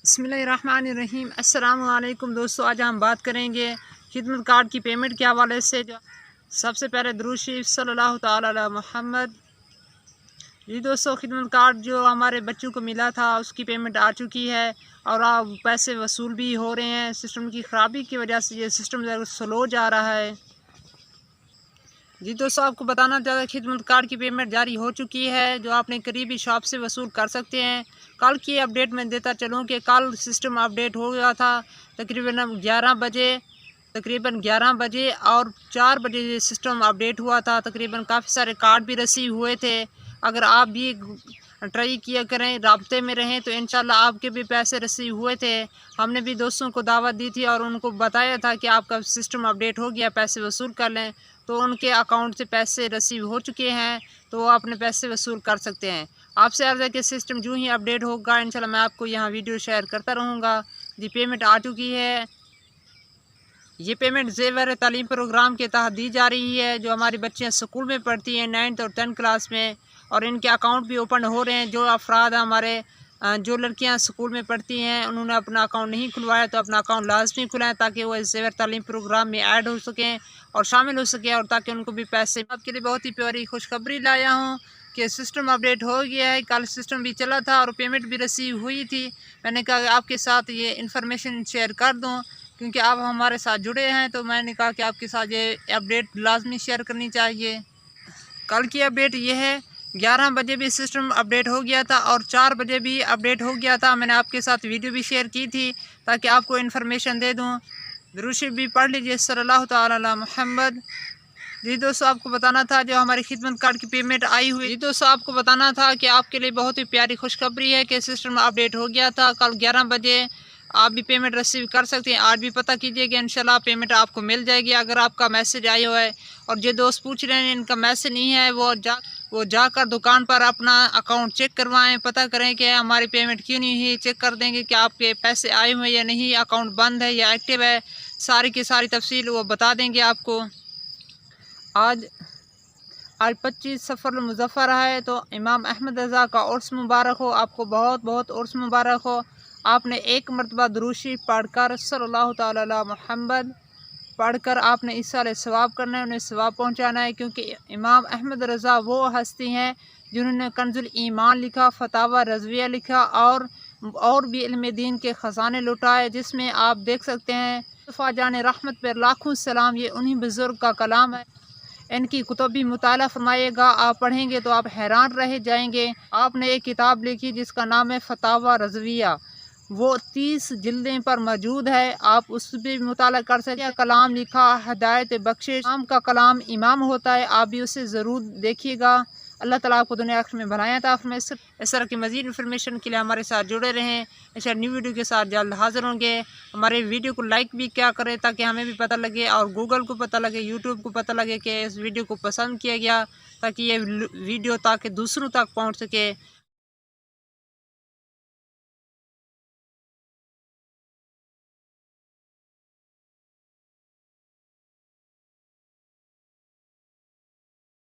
بسم اللہ الرحمن الرحیم۔ السلام علیکم دوستو، آج ہم بات کریں گے خدمت کارڈ کی پیمنٹ کے حوالے سے۔ سب سے پہلے درود شریف صلی اللہ تعالی علی محمد۔ جی دوستو، خدمت کارڈ جو ہمارے بچوں کو ملا تھا اس کی پیمنٹ آ چکی ہے اور پیسے وصول بھی ہو رہے ہیں۔ سسٹم کی خرابی کی وجہ سے یہ سسٹم سلو جا رہا ہے۔ جی دوستو، آپ کو بتانا چاہتا ہے خدمت کارڈ کی پیمنٹ جاری ہو چکی ہے، جو آپ نے قریبی شاپ سے وصول کر سکتے ہیں۔ کل کی اپڈیٹ میں دیتا چلوں کہ کل سسٹم اپڈیٹ ہو گیا تھا تقریباً 11 بجے اور 4 بجے یہ سسٹم اپڈیٹ ہوا تھا۔ تقریباً کافی سارے کارڈ بھی ریسیو ہوئے تھے۔ اگر آپ بھی ٹرائی کیا کریں، رابطے میں رہیں تو انشاءاللہ آپ کے بھی پیسے ریسیو ہوئے تھے۔ ہم نے بھی دوستوں کو دعوت دی تھی اور ان کو بتایا تھا کہ آپ کا سسٹم اپڈیٹ ہو گیا، پیسے وصول کر لیں، تو ان کے اکاؤنٹ سے پیسے ریسیو ہو چکے ہیں، تو وہ اپنے پیسے وصول کر سکتے ہیں۔ آپ سے عرض ہے کہ سسٹم جو ہی اپڈیٹ ہوگا انشاءاللہ میں آپ کو یہاں ویڈیو شیئر کرتا رہوں گا۔ جی پیمنٹ آ چکی ہے۔ یہ پیمنٹ زیور تعلیم پروگرام کے تحت دی جا رہی ہے۔ جو ہماری بچیاں سکول میں پڑھتی ہیں 9th اور 10th کلاس میں، اور ان کے اکاؤنٹ بھی اوپن ہو رہے ہیں۔ جو افراد ہمارے جو لڑکیاں سکول میں پڑھتی ہیں انہوں نے اپنا اکاؤنٹ نہیں کھلوایا تو اپنا اکاؤنٹ لازمی کھلائیں، تاکہ وہ زیور تعلیم پروگرام میں ایڈ ہو سکیں اور شامل ہو سکیں، اور تاکہ ان کو بھی پیسے۔ آپ کے لیے بہت ہی پیاری خوشخبری لایا ہوں کہ سسٹم اپڈیٹ ہو گیا ہے۔ کل سسٹم بھی چلا تھا اور پیمنٹ بھی ریسیو ہوئی تھی۔ میں نے کہا کہ آپ کے ساتھ یہ انفارمیشن شیئر کر دوں، کیونکہ آپ ہمارے ساتھ جڑے ہیں، تو میں نے کہا کہ آپ کے ساتھ یہ اپڈیٹ لازمی شیئر کرنی چاہیے۔ کل کی اپڈیٹ یہ ہے، 11 بجے بھی سسٹم اپڈیٹ ہو گیا تھا اور 4 بجے بھی اپڈیٹ ہو گیا تھا۔ میں نے آپ کے ساتھ ویڈیو بھی شیئر کی تھی تاکہ آپ کو انفارمیشن دے دوں۔ درود شریف بھی پڑھ لیجئے صلی اللہ تعالی علی محمد۔ جی دوستو، آپ کو بتانا تھا جو ہماری خدمت کارڈ کی پیمنٹ آئی ہوئی، جی دوستو آپ کو بتانا تھا کہ آپ کے لیے بہت ہی پیاری خوشخبری ہے کہ سسٹم اپڈیٹ ہو گیا تھا۔ کل 11 بجے آپ بھی پیمنٹ ریسیو کر سکتے ہیں۔ آج بھی پتہ کیجئے کہ انشاءاللہ پیمنٹ آپ کو مل جائے گی اگر آپ کا میسج آیا ہوا ہے۔ اور جو دوست پوچھ رہے ہیں ان کا میسج نہیں ہے، وہ جا کر دکان پر اپنا اکاؤنٹ چیک کروائیں، پتہ کریں کہ ہماری پیمنٹ کیوں نہیں ہوئی۔ چیک کر دیں گے کہ آپ کے پیسے آئے ہوئے یا نہیں، اکاؤنٹ بند ہے یا ایکٹیو ہے، ساری کی ساری تفصیل وہ بتا دیں گے آپ کو۔ آج 25 سفر المظفر ہے، تو امام احمد رضا کا عرس مبارک ہو۔ آپ کو بہت بہت عرس مبارک ہو۔ آپ نے ایک مرتبہ درود شریف پڑھ کر صلی اللہ تعالی علی محمد پڑھ کر آپ نے ایصال ثواب کرنا ہے، انہیں ثواب پہنچانا ہے، کیونکہ امام احمد رضا وہ ہستی ہیں جنہوں نے کنز الایمان لکھا، فتاوی رضویہ لکھا اور بھی علم دین کے خزانے لٹائے، جس میں آپ دیکھ سکتے ہیں مصطفیٰ جان رحمت پر لاکھوں سلام۔ یہ انہی بزرگ کا کلام ہے۔ ان کی کتب بھی مطالعہ فرمائیے گا، آپ پڑھیں گے تو آپ حیران رہ جائیں گے۔ آپ نے ایک کتاب لکھی جس کا نام ہے فتاوی رضویہ، وہ 30 جلدیں پر موجود ہے، آپ اس پہ بھی مطالعہ کر سکتے ہیں۔ کلام لکھا ہدایت بخشش، امام کا کلام امام ہوتا ہے، آپ بھی اسے ضرور دیکھیے گا۔ اللہ تعالیٰ آپ کو دنیا آخرت میں بھلائیاں عطا فرمائے۔ اس طرح کی مزید انفارمیشن کے لیے ہمارے ساتھ جڑے رہیں۔ انشاءاللہ نیو ویڈیو کے ساتھ جلد حاضر ہوں گے۔ ہمارے ویڈیو کو لائک بھی کیا کریں تاکہ ہمیں بھی پتہ لگے، اور گوگل کو پتہ لگے، یوٹیوب کو پتہ لگے کہ اس ویڈیو کو پسند کیا گیا، تاکہ یہ ویڈیو دوسروں تک پہنچ سکے۔